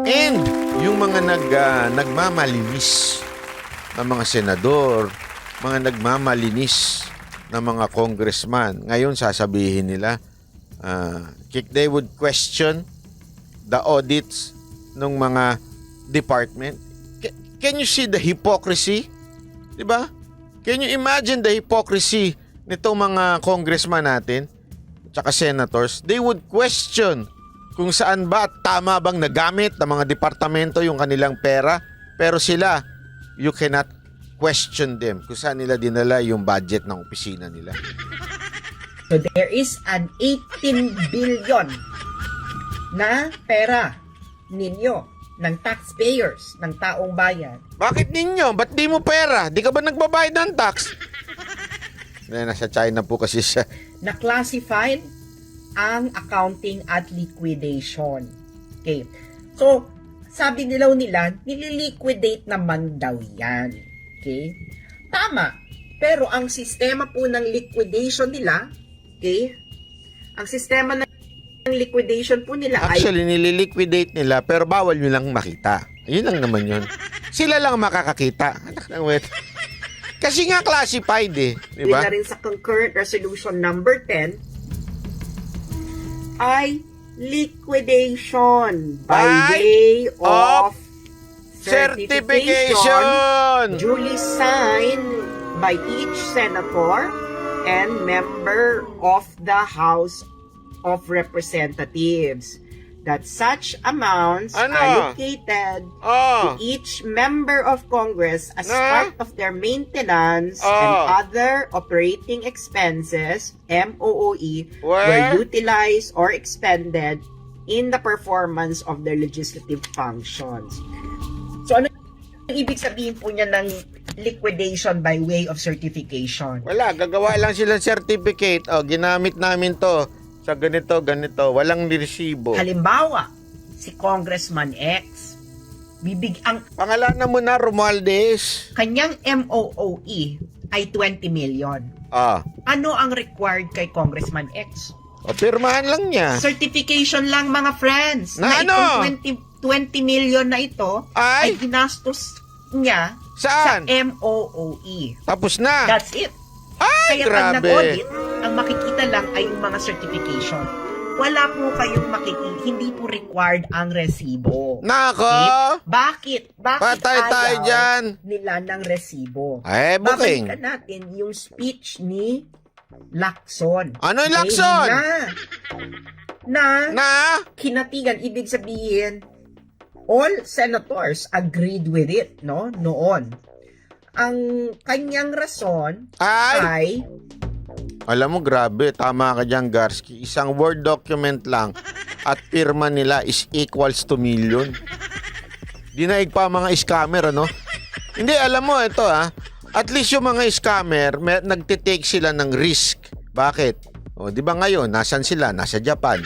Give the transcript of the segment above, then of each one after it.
And yung mga nagmamalinis na mga senador, mga nagmamalinis na mga congressman, ngayon sasabihin nila, they would question the audits ng mga department. Can you see the hypocrisy? Diba? Can you imagine the hypocrisy nitong mga congressman natin tsaka senators? They would question kung saan ba at tama bang nagamit ng mga departamento yung kanilang pera. Pero sila, you cannot question them kung saan nila dinala yung budget ng opisina nila. So there is an 18 billion na pera ninyo, ng taxpayers, ng taong bayan. Bakit ninyo? Ba't di mo pera? Di ka ba nagbabayad ng tax? Nasa China po kasi siya. Na classified ang accounting at liquidation. Okay. So, sabi nila, nililiquidate naman daw yan. Okay? Tama. Pero ang sistema po ng liquidation nila, okay? Ang sistema ng liquidation po nila actually, nililiquidate nila pero bawal nyo lang makita. Yun lang naman yun. Sila lang makakakita. Anak ng wet. Kasi nga classified eh. Diba? Na rin sa concurrent resolution number 10 ay liquidation by way of certification duly signed by each senator and member of the House of Representatives, that such amounts allocated to each member of Congress as part of their maintenance and other operating expenses, MOOE, were utilized or expended in the performance of their legislative functions. So ano yung ibig sabihin po niya ng liquidation by way of certification? Wala, gagawa lang silang certificate. Ginamit namin to sa ganito. Walang resibo. Halimbawa, si Congressman X, ang pangalanan mo na, Romualdez. Kanyang MOOE ay 20 million. Ano ang required kay Congressman X? Pirmahan lang niya. Certification lang, mga friends. Na ano? Itong 20 million na ito ay ginastos niya saan? Sa MOOE. Tapos na. That's it. Ay, kaya grabe. pag nag-audit, ang makikita lang ay yung mga certification. Wala po kayong makikita, hindi po required ang resibo. Nako! Okay? Bakit Patay tayo ayaw dyan nila ng resibo? Ay, booking. Babalikan natin yung speech ni Lacson. Ano yung Lacson? Na kinatigan, ibig sabihin, all senators agreed with it, no? Noon. Ang kanyang rason ay alam mo, grabe, tama ka dyan, Garski. Isang Word document lang at pirma nila is equals to million. Dinaig pa mga scammer, ano? Hindi, alam mo, ito at least yung mga scammer, nagtitake sila ng risk. Bakit? Di ba ngayon, nasan sila? Nasa Japan.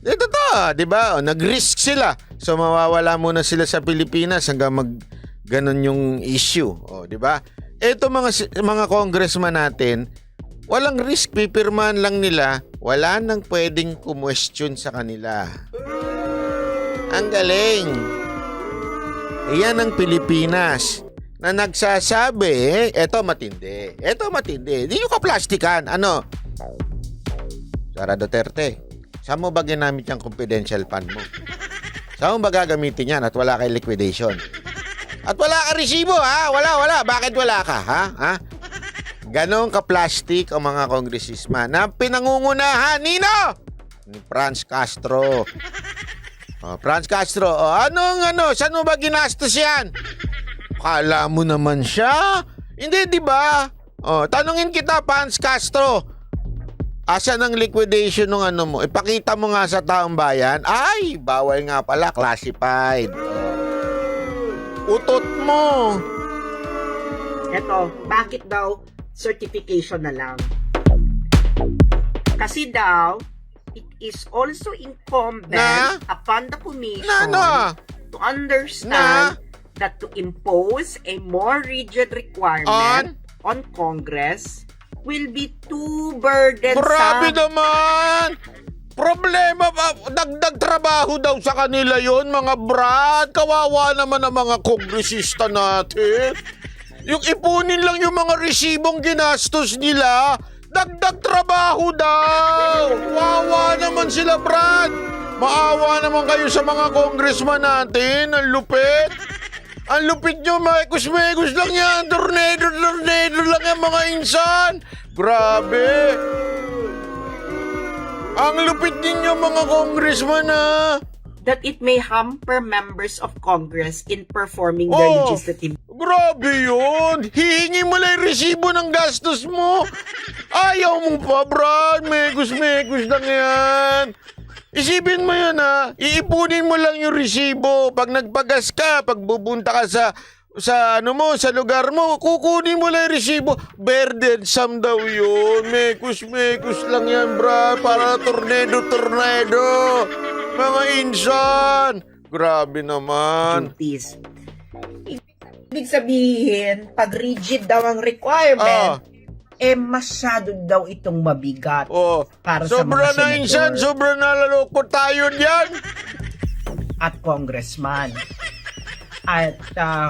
Ito to, di ba? Nag-risk sila. So, mawawala muna sila sa Pilipinas hanggang ganon yung issue. Di ba? Ito mga congressman natin, walang risk, pipirmahan lang nila, wala nang pwedeng kumwestiyon sa kanila. Ang galing. Iyan ang Pilipinas na nagsasabi, eto matindi. Di nyo kaplastikan. Ano? Sara Duterte, saan mo ba ginamit yung confidential fund mo? Saan mo ba gagamitin yan at wala kay liquidation? At wala ka resibo, ha? Wala. Bakit wala ka, ha? Ganon ka-plastic ang mga kongresisman na pinangungunahan, Nino! Ni Franz Castro. Franz Castro, saan mo ba ginastos yan? Kala mo naman siya? Hindi, di ba? Tanungin kita, Franz Castro. Asan ang liquidation ng mo? Ipakita mo nga sa taong bayan. Ay, bawal nga pala, classified. Utot mo. Eto, bakit daw certification na lang? Kasi daw, it is also incumbent upon the Commission to understand that to impose a more rigid requirement on Congress will be too burdensome. Grabe naman! Problema pa, dagdag trabaho daw sa kanila yon mga brad. Kawawa naman ang mga kongresista natin. Yung ipunin lang yung mga resibong ginastos nila, dagdag trabaho daw. Wawa naman sila, brad. Maawa naman kayo sa mga congressman natin. Ang lupit. Ang lupit nyo, mekos-mekos lang yan. Tornado lang yan, mga insan. Grabe. Ang lupit ninyo, mga congressman, ha? That it may hamper members of Congress in performing their Oh. legislative. Grabe yun. Hihingi mo lang yung resibo ng gastos mo. Ayaw mo pa, brad. Mekos-mekos lang yan. Isipin mo yun, ha? Iipunin mo lang yung resibo. Pag nagpagas ka, pag bubunta ka sa lugar mo, kukunin mo lang yung resibo. Burdensome daw yun. Mekos-mekos lang yan, brad. Para tornado. Mga insan. Grabe naman. Duties. Ibig sabihin, pag rigid daw ang requirement, masyado daw itong mabigat para sa Sobra mga na insan, senador sobra na laloko tayo diyan. at congressman. At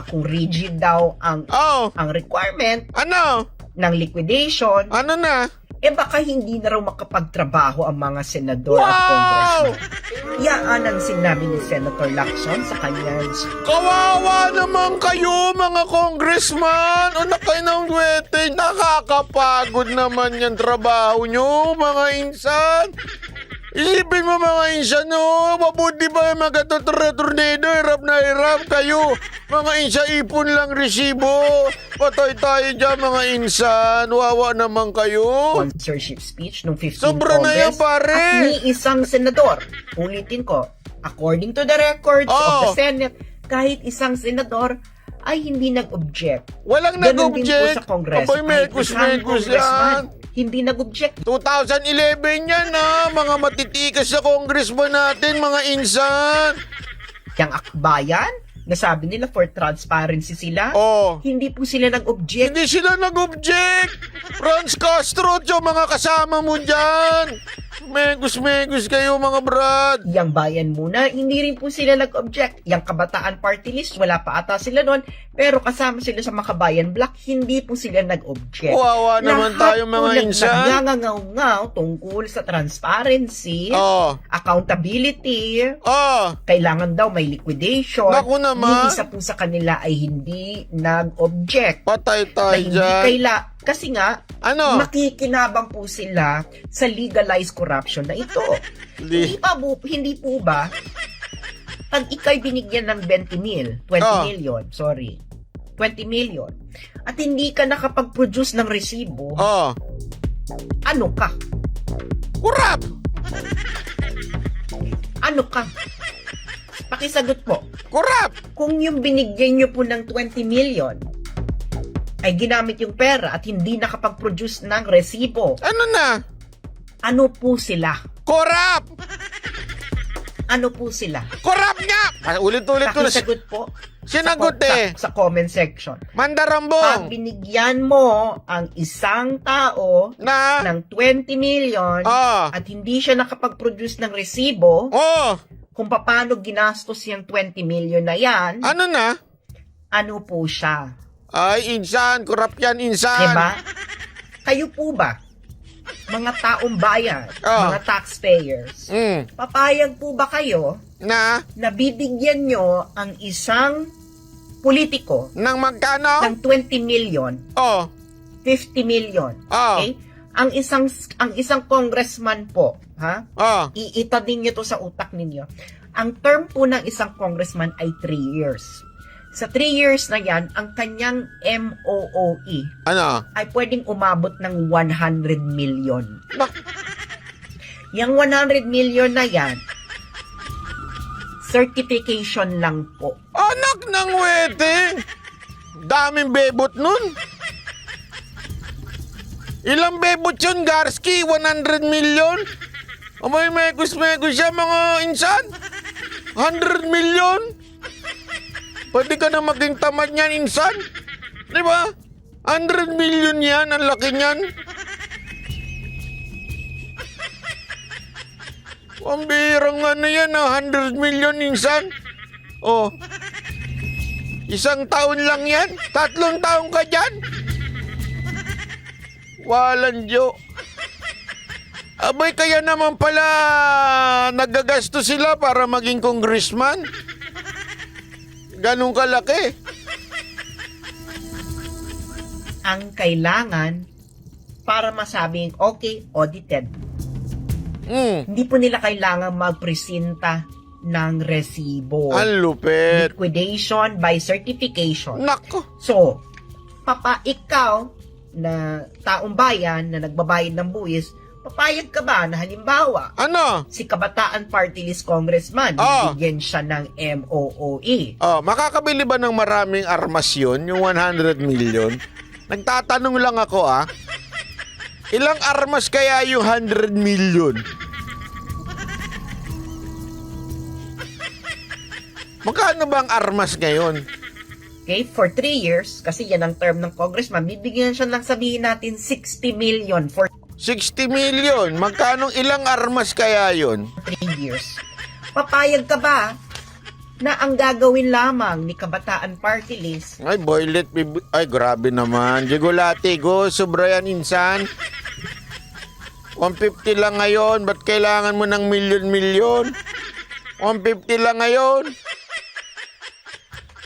kung rigid daw ang requirement Ano? ng liquidation, Ano na? baka hindi na raw makapagtrabaho ang mga senador at Wow! congressman. Yaan ang sinabi ni Senator Lacson sa kanyang Kawawa naman kayo, mga congressman. Anak kayo ng wete. Nakakapagod naman yung trabaho nyo, mga insan. Isipin mo, mga insan, mabuti ba yung mga tornado, hirap na hirap kayo. Mga insan, ipon lang resibo. Patay tayo dyan, mga insan. Wawa naman kayo. sponsorship speech nung 15th Sobra na yan, Congress pare. at ni isang senador. Ulitin ko, according to the records of the Senate, kahit isang senador ay hindi nag-object. Walang Ganon din po nag-object. sa Congress. Aboy, Kahit isang mekos-mekos congressman, yan. hindi nag-object. 2011 yan, mga matitikas sa congressman natin, mga insan. Yang akbayan, nasabi nila for transparency sila, hindi po sila nag-object. Hindi sila nag-object. Franz Castro, yung mga kasama mo dyan. Megos kayo, mga brad. Yang bayan muna, hindi rin po sila nag-object. Yang kabataan party list, wala pa ata sila doon. Pero kasama sila sa Makabayan Block, hindi po sila nag-object. Wawa naman tayo, mga insan. Nangangaw-ngaw tungkol sa transparency, accountability, kailangan daw may liquidation. Naku naman. Yung isa po sa kanila ay hindi nag-object. Patay tayo Na dyan. kasi nga, Ano? makikinabang po sila sa legalized corruption na ito. Hindi po ba, pag ikay binigyan ng 20 million, 20 million, at hindi ka nakapag-produce ng resibo, ano ka? Kurap! Ano ka? Pakisagot po. Kurap! Kung yung binigyan nyo po ng 20 million, ay ginamit yung pera at hindi nakapag-produce ng resibo, Ano na? ano po sila? Kurap! Ano po sila? Kurap nga! Ulit-ulit ko na. Pakisagot po. Sinagot Sa comment section. Pag Mandarambong. binigyan mo ang isang tao Na? ng 20 million at hindi siya nakapag-produce ng resibo, kung paano ginastos yung 20 million na yan, Ano na? ano po siya? Ay, insan. Kurap yan, insan. Diba? Kayo po ba, mga taong bayan, mga taxpayers, papayag po ba kayo Na? na bibigyan nyo ang isang politiko Nang magkano? ng 20 million, 50 million, okay? Ang isang congressman po, iitanin niyo to sa utak ninyo. Ang term po ng isang congressman ay 3 years. Sa 3 years na yan, ang kanyang MOOE Ano? ay pwedeng umabot ng 100 million. Nak- Yung 100 million na yan, certification lang po. Anak ng wedding! Daming bebot nun. Ilang bebot yun, Garski? 100 million? Amay megos siya, mga insan. 100 million? Pwede ka na maging tamad niyan, insan. Di ba? 100 million yan, ang laki niyan. Ang birang ano yan, 100 million insan. Oh. Isang taon lang yan. 3 taon ka dyan. Walang Diyo. Abay, kaya naman pala nagagasto sila para maging congressman. Ganun kalaki. Ang kailangan para masabing okay, audited. Hindi po nila kailangan magpresenta ng resibo. Ang lupit. Liquidation by certification. Nako. So, ikaw na taong bayan na nagbabayad ng buwis, papayag ka ba na halimbawa, Ano? si Kabataan Party List Congressman, Oh. bibigyan siya ng MOOE. Oh, makakabili ba ng maraming armas yun, yung 100 million? Nagtatanong lang ako ilang armas kaya yung 100 million? Magkano bang armas ngayon? Okay, for 3 years, kasi yan ang term ng congressman, bibigyan siya ng sabihin natin 60 million for 60 million. Magkano ilang armas kaya yun? 3 years. Papayag ka ba na ang gagawin lamang ni Kabataan Party List Ay, boylet. Ay, grabe naman. Jigulati, go. Sobra yan, insan. 150 lang ngayon. Ba't kailangan mo ng milyon-milyon? 150 lang ngayon.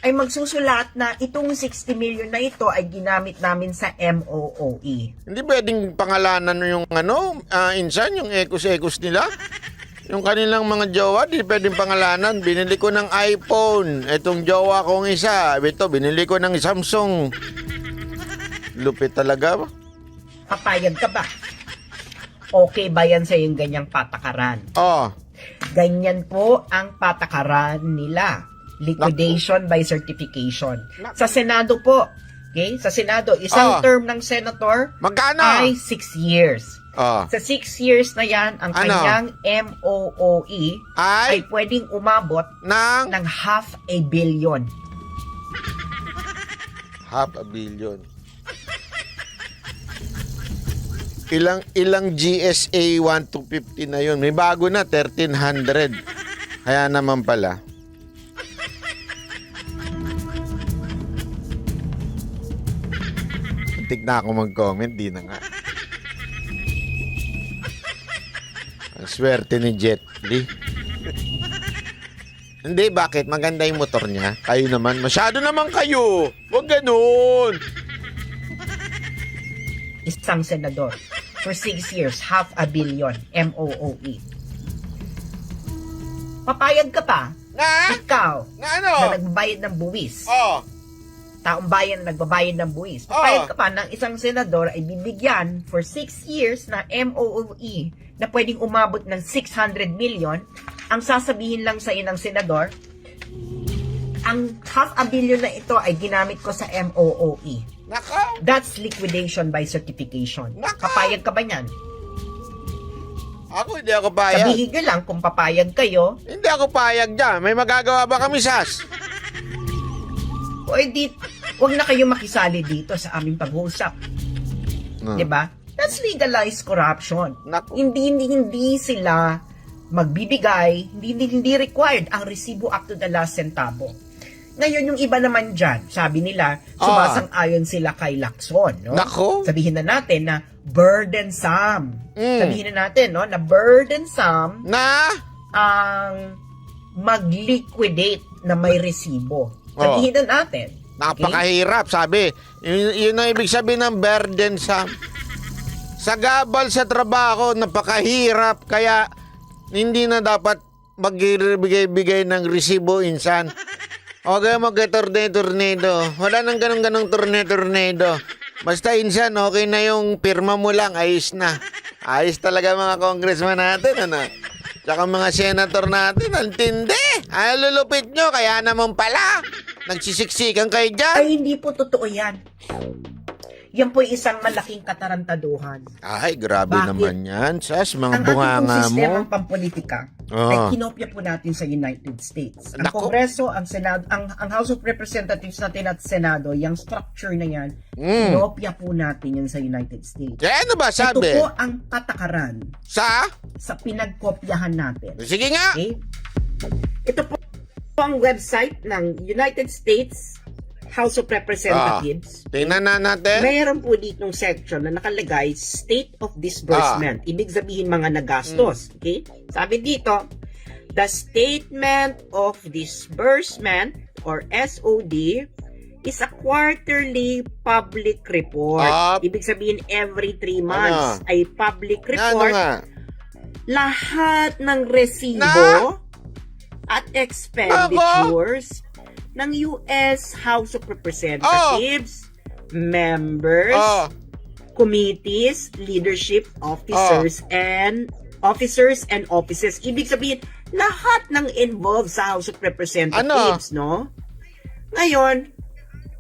ay magsusulat na itong 60 million na ito ay ginamit namin sa MOOE. Hindi pwedeng pangalanan yung insan, yung ekos-ekos nila. Yung kanilang mga jowa, di pwedeng pangalanan. Binili ko ng iPhone. Itong jowa kong isa. Ito, binili ko ng Samsung. Lupit talaga. Papayag ka ba? Okay ba yan sa yung ganyang patakaran? Oh, Ganyan po ang patakaran nila. Liquidation by certification. Sa Senado po, okay? Sa Senado, isang term ng senator magkano? ay 6 years. Oh, Sa 6 years na yan, ang Ano? kanyang MOOE ay ay, pwedeng umabot ng ng 500 million. 500 million. Ilang GSA 1250 na yun. May bago na, 1300. Kaya naman pala. Muntik na ako mag-comment, di na nga. Ang swerte ni Jet Li. Hindi, bakit? Maganda yung motor niya. Kayo naman. Masyado naman kayo. Huwag ganun. Isang senador. For 6 years, 500 million MOOE. Papayag ka pa? Na? Ikaw, Na ano? na nagbabayad ng buwis. Oh. Taong bayan na nagbabayad ng buwis. Papayag ka pa ng isang senador ay bibigyan for 6 years na MOOE na pwedeng umabot ng 600 million. Ang sasabihin lang sa inang senador, ang 500 million na ito ay ginamit ko sa MOOE. Nako. That's liquidation by certification. Nako. Papayag ka ba niyan? Ako hindi ako payag. Sabihin nyo lang kung papayag kayo, Hindi ako payag dyan. May magagawa ba kami, Sas? o edi, huwag na kayo makisali dito sa aming pag-uusap. Hmm. Diba? That's legalized corruption. Nako. Hindi sila magbibigay, hindi required ang resibo up to the last centavo. Ngayon, yung iba naman dyan, sabi nila, sumasang-ayon sila kay Lacson. No? Nako. Sabihin na natin na burdensome. Mm. Sabihin na natin no, na burdensome Na? ang mag-liquidate na may resibo. Sabihin na natin. Napakahirap, sabi. Yun ang ibig sabihin ng burdensome. Sa gabal sa trabaho, napakahirap. Kaya hindi na dapat magbigay-bigay ng resibo, insan. Huwag kayo mag-tornado. Wala nang ganong tornado. Basta insan, okay na yung pirma mo lang, ayos na. Ayos talaga mga congressman natin, ano? Tsaka mga senator natin, ang tindi. Ay, lulupit nyo, kaya naman pala. Nagsisiksikan kayo dyan. Ay, hindi po totoo yan. Yan po isang malaking katarantaduhan. Ay, grabe Bakit? naman yan. Sas, mga Ang ating bunganga pong mo. sistemang pampolitika Oo. ay kinopya po natin sa United States. Ang Nako. Kongreso, ang Senado, ang House of Representatives natin at Senado, yung structure na yan, Mm. kinopya po natin yan sa United States. Eh, ano ba sabi? Ito po ang patakaran Sa? sa pinagkopyahan natin. Sige nga. Okay? Ito po ang website ng United States House of Representatives. Tingnan na natin. Mayroon po ditong section na nakalagay State of Disbursement. Ibig sabihin mga nagastos. Okay? Sabi dito, the Statement of Disbursement or SOD is a quarterly public report. Ibig sabihin every 3 months ay public Ano report. nga? Lahat ng resibo at expenditures ng US House of Representatives, members, committees, leadership officers, and offices. Ibig sabihin, lahat ng involved sa House of Representatives, no? Ngayon,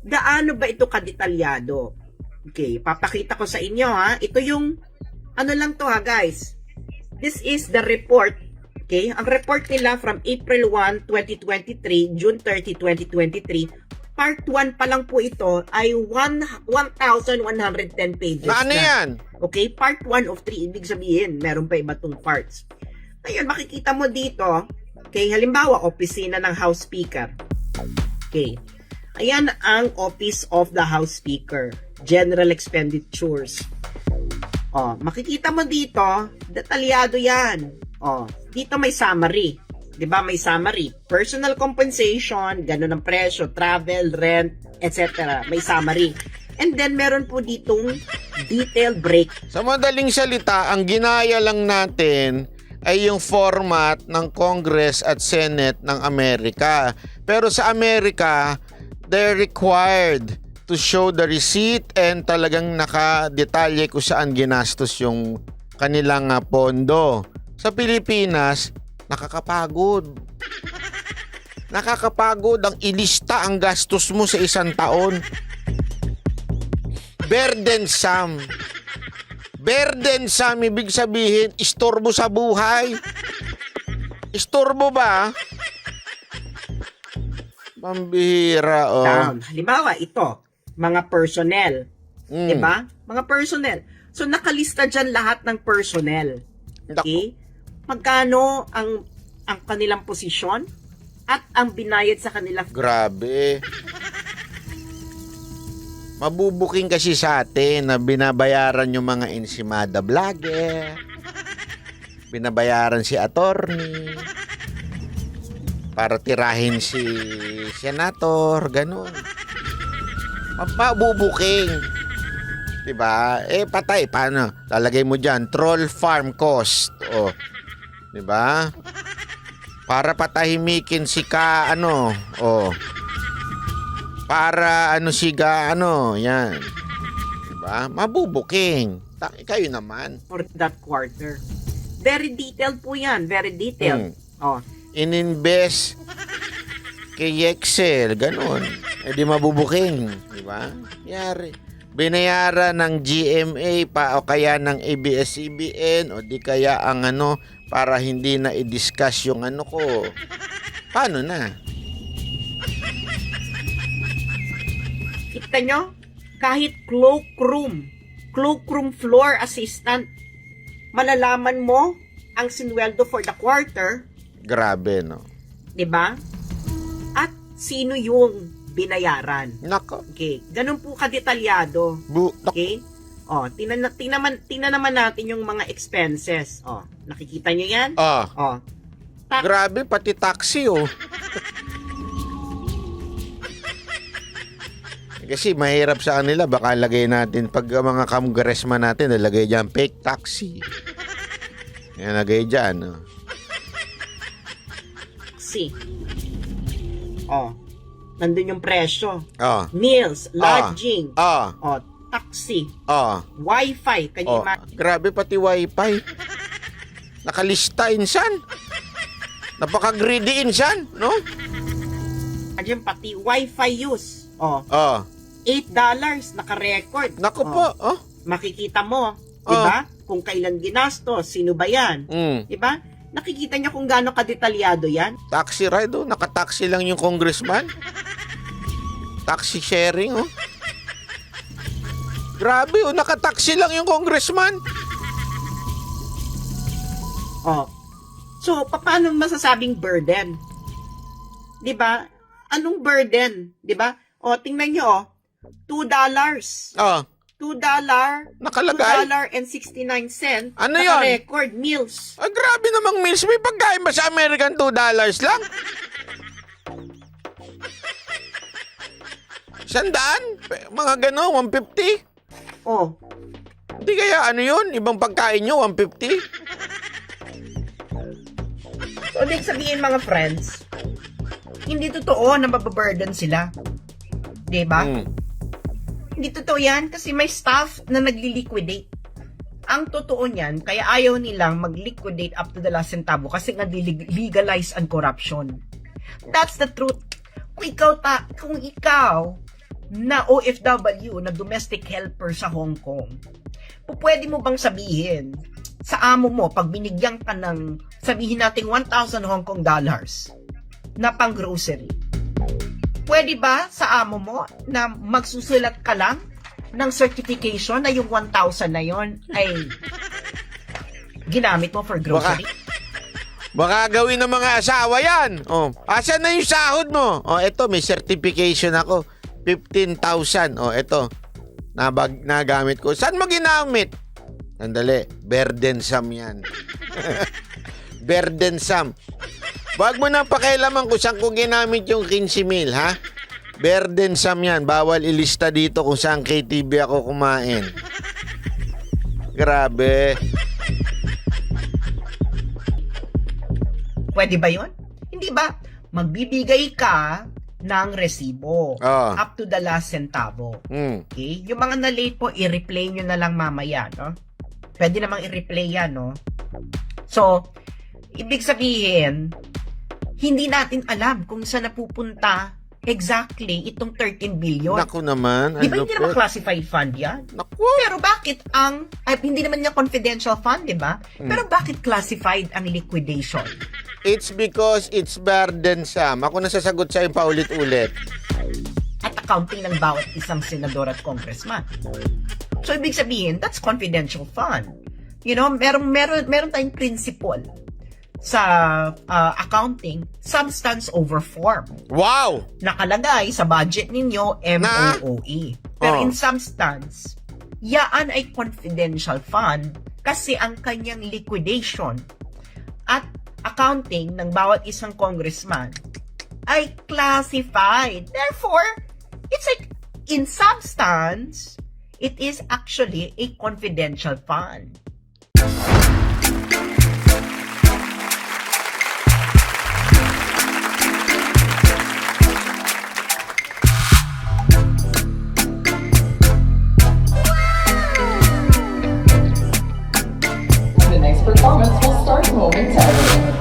gaano ba ito kadetalyado? Okay, papakita ko sa inyo, ha? Ito yung, ano lang to, ha, guys? This is the report. Okay, ang report nila from April 1, 2023, June 30, 2023, part 1 pa lang po ito ay 1,110 pages Ano na. yan? Okay, part 1 of 3, ibig sabihin, meron pa iba tong parts. Ngayon, makikita mo dito, okay, halimbawa, opisina ng House Speaker. Okay, ayan ang Office of the House Speaker, General Expenditures. Oh, makikita mo dito, detalyado yan. Oh, dito may summary. 'Di ba? May summary. Personal compensation, ganun ang presyo, travel, rent, etc. May summary. And then meron po ditong detailed break. Sa madaling salita, ang ginaya lang natin ay yung format ng Congress at Senate ng Amerika. Pero sa Amerika, they're required to show the receipt and talagang nakadetalye kung saan ginastos yung kanilang pondo. Sa Pilipinas, nakakapagod. Nakakapagod ang ilista ang gastos mo sa isang taon. Burdensome. Burdensome, ibig sabihin, istorbo sa buhay. Istorbo ba? Pambihira, oh. Down. Halimbawa, ito, mga personnel. Mm. 'Di ba? Mga personnel. So, nakalista dyan lahat ng personnel. Okay? Magkano ang kanilang posisyon at ang binayad sa kanila. Grabe. Mabubuking kasi sa atin na binabayaran yung mga ensimada vlogger. Binabayaran si attorney. Para tirahin si senator, ganun. Mabubuking. Diba? Eh, patay. Paano? Lalagay mo dyan, troll farm cost. O. Diba? Para patahimikin si para yan. Diba? Mabubuking. Kayo naman. For that quarter. Very detailed po yan. Very detailed. Oh. Ininvest kay Excel, ganun. Eh di mabubuking. Diba? Yari. Binayaran ng GMA pa o kaya ng ABS-CBN o di kaya ang para hindi na i-discuss yung ko. Paano na? Kita nyo? Kahit cloakroom floor assistant, malalaman mo ang sinweldo for the quarter. Grabe, no? 'Di ba? At sino yung binayaran? Nako. Okay, ganun po kadetalyado. Okay? Oh, tingnan naman natin yung mga expenses. Oh, nakikita nyo yan? Oh. Grabe, pati taxi, oh. Kasi mahirap sa kanila, baka lagay natin, pag mga congressman natin, nalagay dyan, fake taxi. Yan, lagay dyan, oh. Taxi. Oh, nandun yung presyo. Ah. Meals, lodging. Oh, taxi. Wi-Fi. Grabe, pati Wi-Fi. Nakalista, insan. Napaka-greedy, insan, no? Diyan pati Wi-Fi use. $8 naka-record. Naku po. Oh. Makikita mo, 'di ba? Kung kailan ginastos, sino ba 'yan? Mm. 'Di ba? Nakikita niyo kung gaano kadetalyado 'yan. Taxi ride, oh. Nakataxi lang yung congressman. Taxi sharing, oh. Grabe, oh. Nakataxi lang yung congressman. Oh. So, paano masasabing burden? 'Di ba? Anong burden, 'di ba? O tingnan niyo, oh. $2. Oh. $2 Nakalagay. $2.69. Ano yun? Naka-record meals. Ah, grabe namang meals. May pagkain ba sa American $2 lang? 100? Mga gano'n, 150? Oh. Hindi kaya ano yun? Ibang pagkain nyo, 150? So, ibig sabihin mga friends, hindi totoo na mababurden sila. 'Di ba? Hindi totoo yan kasi may staff na nagli-liquidate. Ang totoo niyan, kaya ayaw nilang mag-liquidate up to the last centavo kasi nga legalize ang corruption. That's the truth. Kung ikaw na OFW, na domestic helper sa Hong Kong, pwede mo bang sabihin sa amo mo, pag binigyan ka ng, sabihin natin 1,000 Hong Kong dollars na pang grocery, pwede ba sa amo mo na magsusulat ka lang ng certification na yung 1,000 na yon ay ginamit mo for grocery? Baka gawin ng mga asawa yan. Oh, asan na yung sahod mo? Oh, eto, may certification ako. 15,000. Oh, eto. Nagamit ko. Saan mo ginamit? Sandali. Burdensome yan. Burdensome. Wag mo nang pakialaman kung saan ko ginamit yung 15,000, ha? Burdensome yan. Bawal ilista dito kung saan KTV ako kumain. Grabe. Pwede ba yun? Hindi ba? Magbibigay ka ng resibo up to the last centavo. Okay? Yung mga na-late po, i-replay nyo na lang mamaya, no? Pwede namang i-replay yan, no? So, ibig sabihin, hindi natin alam kung saan napupunta exactly itong 13 billion. Naku naman. Di ba hindi naman classified fund yan? Naku. Pero bakit hindi naman niya confidential fund, di ba? Pero bakit classified ang liquidation? It's because it's burdensome. Ako nasasagot sa'yo paulit-ulit. At accounting ng bawat isang senador at congressman. So, ibig sabihin, that's confidential fund. You know, meron tayong principle sa accounting, substance over form. Wow! Nakalagay sa budget ninyo, MOOE. Pero in substance, yaan ay confidential fund kasi ang kanyang liquidation at accounting ng bawat isang congressman ay classified. Therefore, it's like, in substance, it is actually a confidential fund. The next performance will start momentarily.